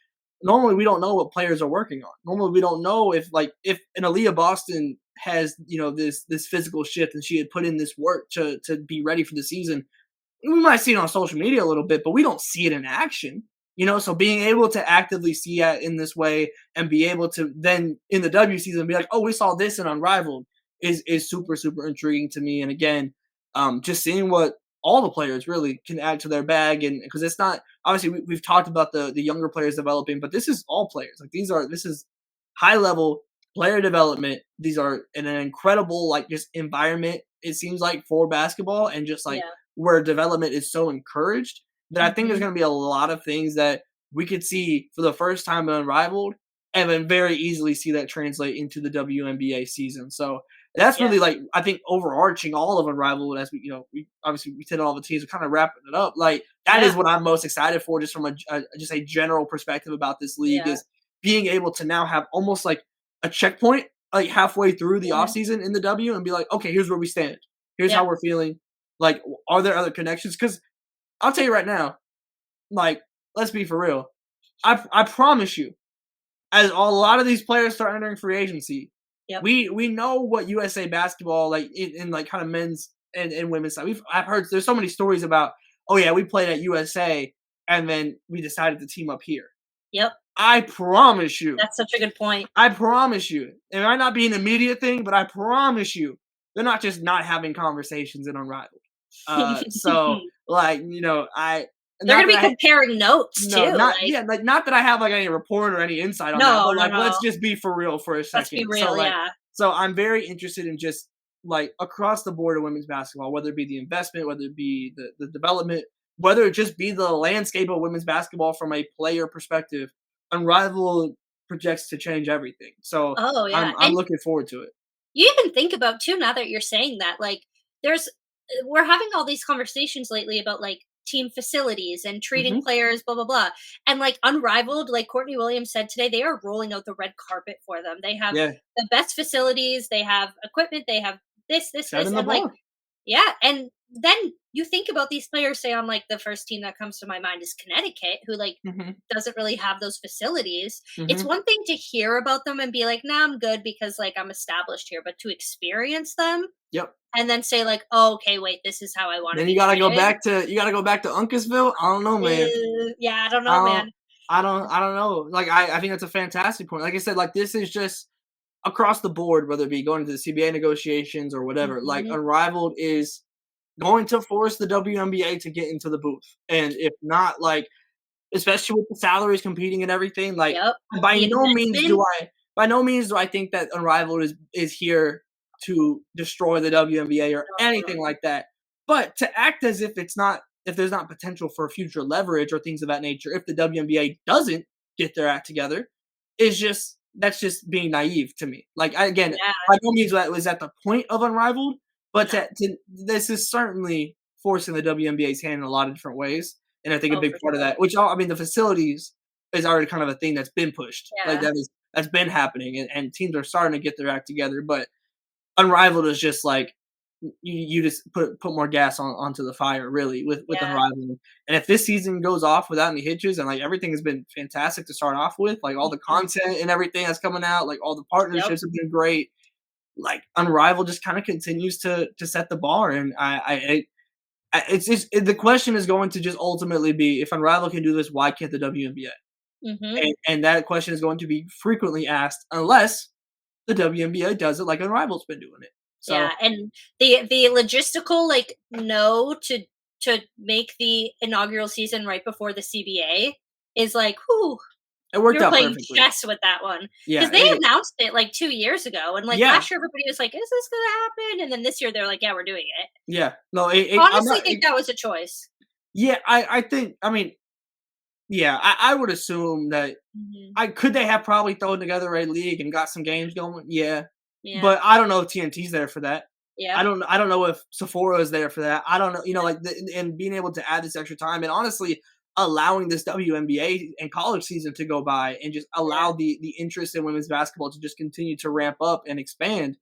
normally we don't know what players are working on. Normally we don't know if an Aaliyah Boston has this physical shift and she had put in this work to be ready for the season, we might see it on social media a little bit, but we don't see it in action. You know, so being able to actively see it in this way and be able to then in the W season be like, oh, we saw this in Unrivaled is super super intriguing to me. And again, just seeing what all the players really can add to their bag, and because it's not obviously we've talked about the younger players developing, but this is all players. Like this is high level player development. These are in an incredible like just environment. It seems like for basketball and just like Yeah. where development is so encouraged that I think there's Mhm. going to be a lot of things that we could see for the first time in Unrivaled and then very easily see that translate into the WNBA season. So that's Yeah. really like I think overarching all of Unrivaled as we obviously we said all the teams, we're kind of wrapping it up. Like that is Yeah. what I'm most excited for, just from a just a general perspective about this league, Yeah. is being able to now have almost like a checkpoint like halfway through the Mhm. offseason in the W and be like, okay, here's where we stand. Here's Yep. how we're feeling. Like, are there other connections? Because I'll tell you right now, like, let's be for real. I promise you, as a lot of these players start entering free agency, Yep. we know what USA basketball like in like kind of men's and women's side. I've heard there's so many stories about, oh yeah, we played at USA and then we decided to team up here. Yep. I promise you, That's such a good point. I promise you, it might not be an immediate thing, but I promise you, they're not just not having conversations in Unrivaled. So like I They're not gonna that be I comparing notes no, too, not like yeah, like not that I have like any report or any insight on that, no, but no, like let's no. just be for real for a Let's be second. So real, like yeah. so I'm very interested in just like across the board of women's basketball, whether it be the investment, whether it be the development, whether it just be the landscape of women's basketball from a player perspective. Unrivaled projects to change everything. So Oh, yeah, I'm and looking forward to it. you even think about too now that you're saying that, like, there's we're having all these conversations lately about like team facilities and treating Hmm. players, blah blah blah. And like Unrivaled, like Courtney Williams said today, they are rolling out the red carpet for them. They have Yeah, the best facilities, they have equipment, they have this, setting the and like bar. yeah, and then you think about these players, say on like the first team that comes to my mind is Connecticut, who like Hmm. doesn't really have those facilities. It's Hmm. one thing to hear about them and be like, nah, I'm good because like I'm established here, but to experience them Yep. and then say like, oh, okay, wait, this is how I want to Then be treated. you gotta go back to Uncasville. I don't know, man. Yeah, I don't I know, don't man. I don't know. Like I think that's a fantastic point. Like I said, like this is just across the board, whether it be going to the CBA negotiations or whatever. Like Hmm. Unrivaled is going to force the WNBA to get into the booth. And if not, like especially with the salaries competing and everything, like Yep. by The no means do investment. I think that Unrivaled is here to destroy the WNBA or No, no, anything no. like that. But to act as if it's not if there's not potential for future leverage or things of that nature, if the WNBA doesn't get their act together, is just that's just being naive to me. Like again, Yeah, by no means that was at the point of Unrivaled, but no. this is certainly forcing the WNBA's hand in a lot of different ways. And I think a Oh, big for part of sure. that, I mean, the facilities is already kind of a thing that's been pushed. Like Yeah. that's been happening, and teams are starting to get their act together. But Unrivaled is just like you just put more gas onto the fire, really, with Yeah. Unrivaled. And if this season goes off without any hitches and like everything has been fantastic to start off with, like all the content and everything that's coming out, like all the Yep. partnerships have been great. Like Unrivaled just kind of continues to set the bar, and it's just the question is going to just ultimately be if Unrivaled can do this, why can't the WNBA? Mhm. And that question is going to be frequently asked unless the WNBA does it like Unrivaled's been doing it. So Yeah, and the logistical, like, no to make the inaugural season right before the CBA is like, whew, it worked you're out playing perfectly. chess with that one Yeah, because they announced it, like, 2 years ago, and, like, yeah, last year, everybody was like, "Is this gonna happen?" And then this year, they're like, "Yeah, we're doing it." yeah. No, I'm Honestly not. think that was a choice. Yeah, I think. I mean, yeah, I would assume that Mhm. I could they have probably thrown together a league and got some games going. Yeah, Yeah. but I don't know if TNT's there for that. Yep. I don't know if Sephora is there for that. I don't know, like and being able to add this extra time and honestly allowing this WNBA and college season to go by and just Yeah. allow the interest in women's basketball to just continue to ramp up and expand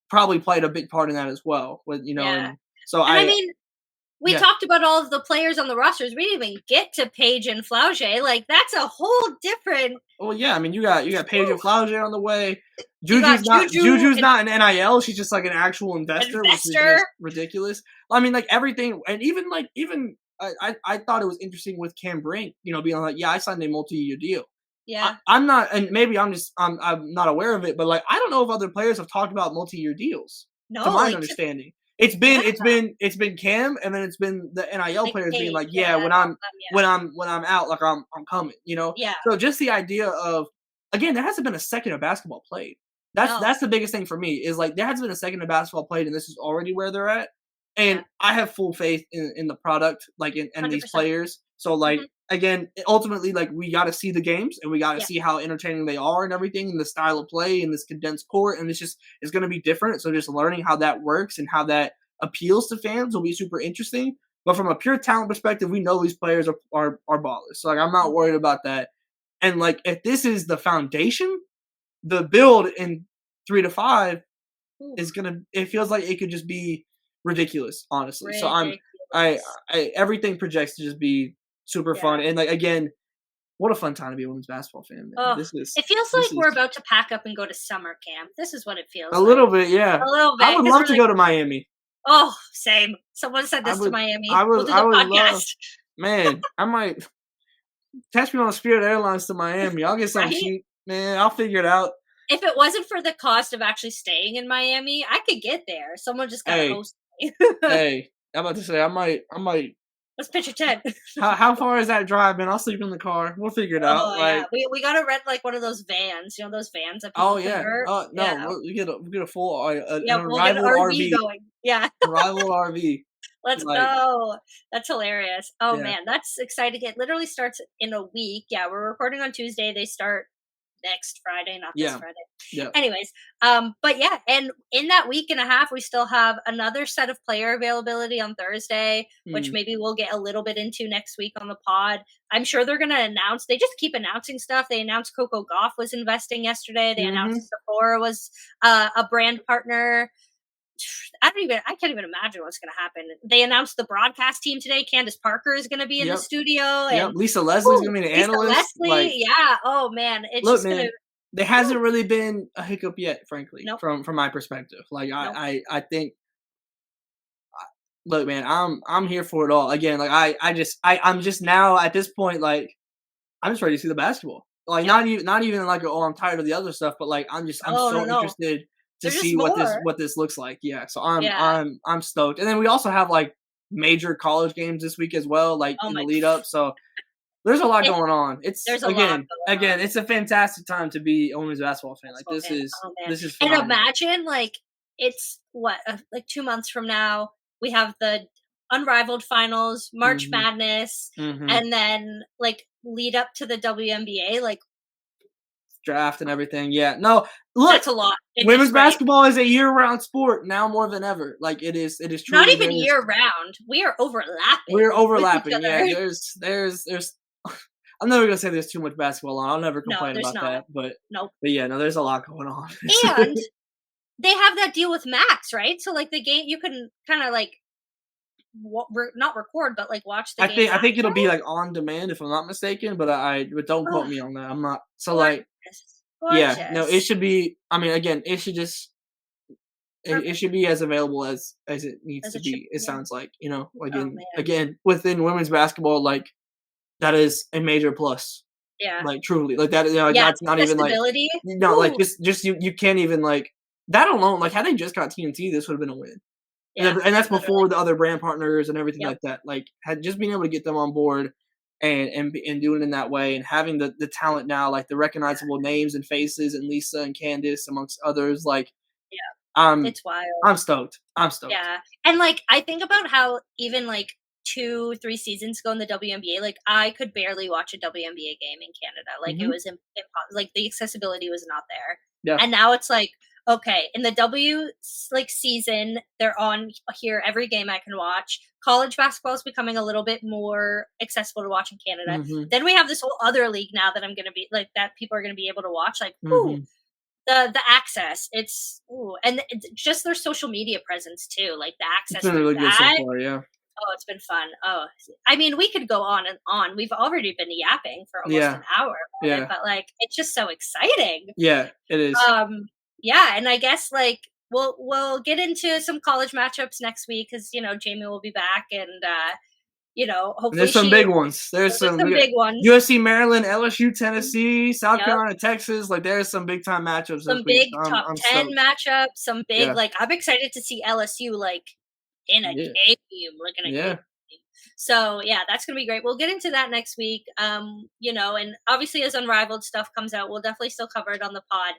probably played a big part in that as well. With Yeah. and so And I I mean, we yeah. talked about all of the players on the rosters. We didn't even get to Paige and Flaugier. Like, that's a whole different. Well, yeah, I mean, you got Paige and Whew. Flaugier on the way. You got Juju, Juju's an not an NIL. She's just like an actual investor, which is investor. just ridiculous. I mean, like everything, and even I thought it was interesting with Cam Brink, being like, yeah, I signed a multi-year deal. Yeah. I'm not, and maybe I'm not aware of it, but like I don't know if other players have talked about multi-year deals. To No, my like, understanding, yeah, it's been Cam, and then it's been the NIL like players being Paige. like, Yeah, yeah, and all of them. Yeah. when I'm out, like I'm coming, Yeah. So just the idea of again, there hasn't been a second of basketball played. No. That's the biggest thing for me is like there hasn't been a second of basketball played, and this is already where they're at. And Yeah. I have full faith in the product, like in these 100%. players. So like Mhm. again, ultimately, like we got to see the games and we got to Yeah. see how entertaining they are and everything, and the style of play and this condensed court, and it's going to be different. So just learning how that works and how that appeals to fans will be super interesting. But from a pure talent perspective, we know these players are ballers. So like I'm not Mhm. worried about that. And like if this is the foundation, the build in 3 to 5 is Oof. gonna. It feels like it could just be ridiculous, honestly. So Ridiculous. I everything projects to just be super Yeah. fun and like again, what a fun time to be a women's basketball fan, man. Oh, it feels This like is we're about to pack up and go to summer camp. This is what it a feels like. little bit, yeah. A little I bit, would because love we're to like, go to Miami. oh, same. Someone said this to Miami. We'll do I the would love, podcast. man. I might catch me on Spirit Airlines to Miami. I'll get something Right? cheap, man. I'll figure it out. If it wasn't for the cost of actually staying in Miami, I could get there. Someone just gotta Hey, host me. hey. I'm about to say I might. Let's pitch a tent. How far is that drive, man? I'll sleep in the car. We'll figure it out. Oh yeah, Like, we gotta rent like one of those vans. You know those vans that oh people yeah. convert. No, Yeah, we get a full an yep. We'll get an Unrivaled RV RV, going. Yeah, Unrivaled RV. let's Like, go. That's hilarious. Oh yeah, man, that's exciting. It literally starts in a week. Yeah, we're recording on Tuesday. They start next Friday, not this yeah, Friday. yeah. Anyways, but yeah, and in that week and a half, we still have another set of player availability on Thursday, which Mm. maybe we'll get a little bit into next week on the pod. I'm sure they're gonna announce. They just keep announcing stuff. They announced Coco Goff was investing yesterday. They announced Mhm. Sephora was a brand partner. I can't even imagine what's going to happen. They announced the broadcast team today. Candace Parker is going to be in the Yep. studio, Yep. and Lisa Leslie's whew, gonna be an Lisa analyst. Like, Leslie. Yeah. Oh man, it's look, just going to. man, there hasn't really been a hiccup yet, frankly, Nope. from my perspective. Like, Nope. I think, look, man, I'm here for it all. Again, like I'm just now at this point, like I'm just ready to see the basketball. Like Yep. not even like oh I'm tired of the other stuff, but like I'm Oh no, so no. interested to There's just see more. what this looks like. Yeah, so Yeah. I'm stoked. And then we also have like major college games this week as well, like Oh in the my. lead up. So there's a lot It, going on. It's there's a lot going on. again, it's a fantastic time to be a women's basketball fan. Like Basketball fan. Oh man. this is And phenomenal. imagine like it's what like 2 months from now we have the Unrivaled finals, March Hmm. Madness, Hmm. and then like lead up to the WNBA. Like Draft and everything. Yeah. No, look, that's a lot in women's this break. basketball is a year-round sport now more than ever. Like it is Not truly even year round. We are we're overlapping with each overlapping. Yeah, other. there's I'm never gonna say there's too much basketball on. I'll never No, complain there's about not. that. But Nope. yeah, no, there's a lot going on. And they have that deal with Max, right? So like the game, you can kind of like not record, but like watch the games. I think it'll be like on demand if I'm not mistaken, but don't quote Oh, me on that. I'm not so like gorgeous, yeah, no, it gorgeous. should be. I mean, again, it should just it Perfect should be as available as it needs as to it should be. It be. Yeah. sounds like Oh man. again within women's basketball, like that is a major plus. Yeah. Like truly, like that. Like Yeah. that's not even like Accessibility. like Ooh. just you can't even like that alone. Like had they just got TNT, this would have been a win. Yeah. And that's Literally. before the other brand partners and everything Yep. like that. Like, had just being able to get them on board and doing it in that way and having the talent now, like the recognizable names and faces and Lisa and Candace amongst others, like Yeah. It's wild. I'm stoked. I'm stoked. Yeah. And like I think about how even like 2, 3 seasons ago in the WNBA, like I could barely watch a WNBA game in Canada. Like it Hmm. was impossible. Like the accessibility was not there. Yeah. And now it's like, okay, in the like season, they're on here every game I can watch. College basketball is becoming a little bit more accessible to watch in Canada. Hmm. Then we have this whole other league now that I'm gonna be like that people are gonna be able to watch. Like, whoo, Hmm. the access. It's ooh, and just their social media presence too. Like the It's access been through really good so that. far. Yeah. Oh, it's been fun. Oh, I mean, we could go on and on. We've already been yapping for almost Yeah. an hour about it, Yeah. but like, it's just so exciting. Yeah. It is. Yeah, and I guess like we'll get into some college matchups next week because Jamie will be back, and And hopefully there's some she big ones. There's there's some some we got big ones. USC, Maryland, LSU, Tennessee, South Yep, Carolina, Texas. Like there's some big time matchups this some week. big So top I'm 10 stoked. matchups. Some big Yeah. like I'm excited to see LSU like in a Yeah. game, like in a game. Yeah. So yeah, that's gonna be great. We'll get into that next week. And obviously as Unrivaled stuff comes out, we'll definitely still cover it on the pod.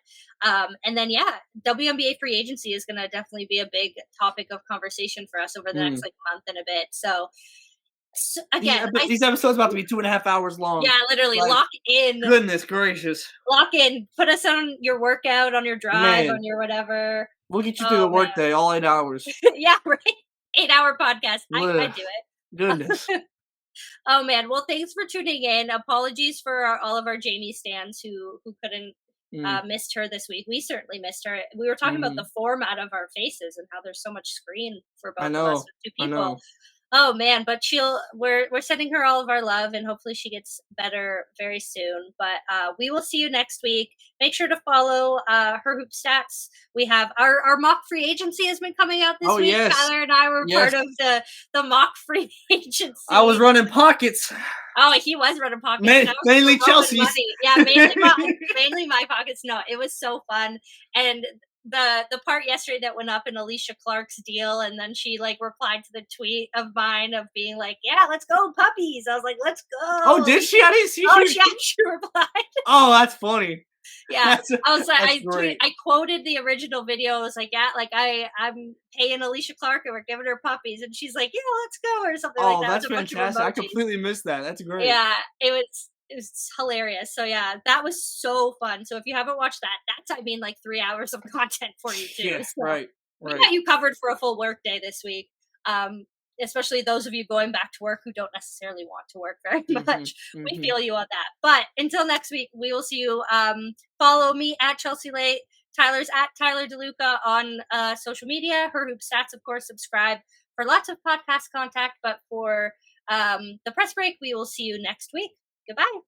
And then yeah, WNBA free agency is gonna definitely be a big topic of conversation for us over the next Mm. like month and a bit. So These, again, these episodes about to be 2.5 hours long. yeah, literally Like, goodness gracious, lock in, put us on your workout, on your drive, man, on your whatever. we'll get you through the Oh man, workday all 8 hours. yeah, right. 8-hour podcast. I Ugh, do goodness. it. Oh man, well thanks for tuning in. Apologies for all of our Jamie stans who couldn't Mm, missed her this week. We certainly missed her. We were talking about mm, the format of our faces and how there's so much screen for I both of us know. with 2 I people. know. Oh man, but we're sending her all of our love and hopefully she gets better very soon. But we will see you next week. Make sure to follow her hoop stats. We have our mock free agency has been coming out this Oh week. yes, Tyler and I were yes. part of the mock free agency. I was running pockets. Oh, he was running pockets. Mainly Chelsea's. Yeah, mainly my pockets. No, it was so fun. And the part yesterday that went up in Alicia Clark's deal, and then she like replied to the tweet of mine of being like, "Yeah, let's go puppies." I was like, "Let's go." Oh, did she? I didn't see. Oh, she actually replied. Oh, that's funny. Yeah, I was like, That's great. I quoted the original video. I was like, "Yeah, like I'm paying Alicia Clark and we're giving her puppies," and she's like, "Yeah, let's go," or something like Oh, that. that's With a bunch of fantastic. I emojis. completely missed that. That's great. Yeah, it was hilarious. So yeah, that was so fun. So if you haven't watched that, that's like 3 hours of content for you too. Yeah, So right. we Right. got you covered for a full work day this week. Especially those of you going back to work who don't necessarily want to work very much. We Mhm. feel you on that. But until next week, we will see you. Follow me at Chelsea Leite. Tyler's at Tyler DeLuca on social media. Her Hoop Stats, of course, subscribe for lots of podcast contact. But for the press break, we will see you next week. Goodbye.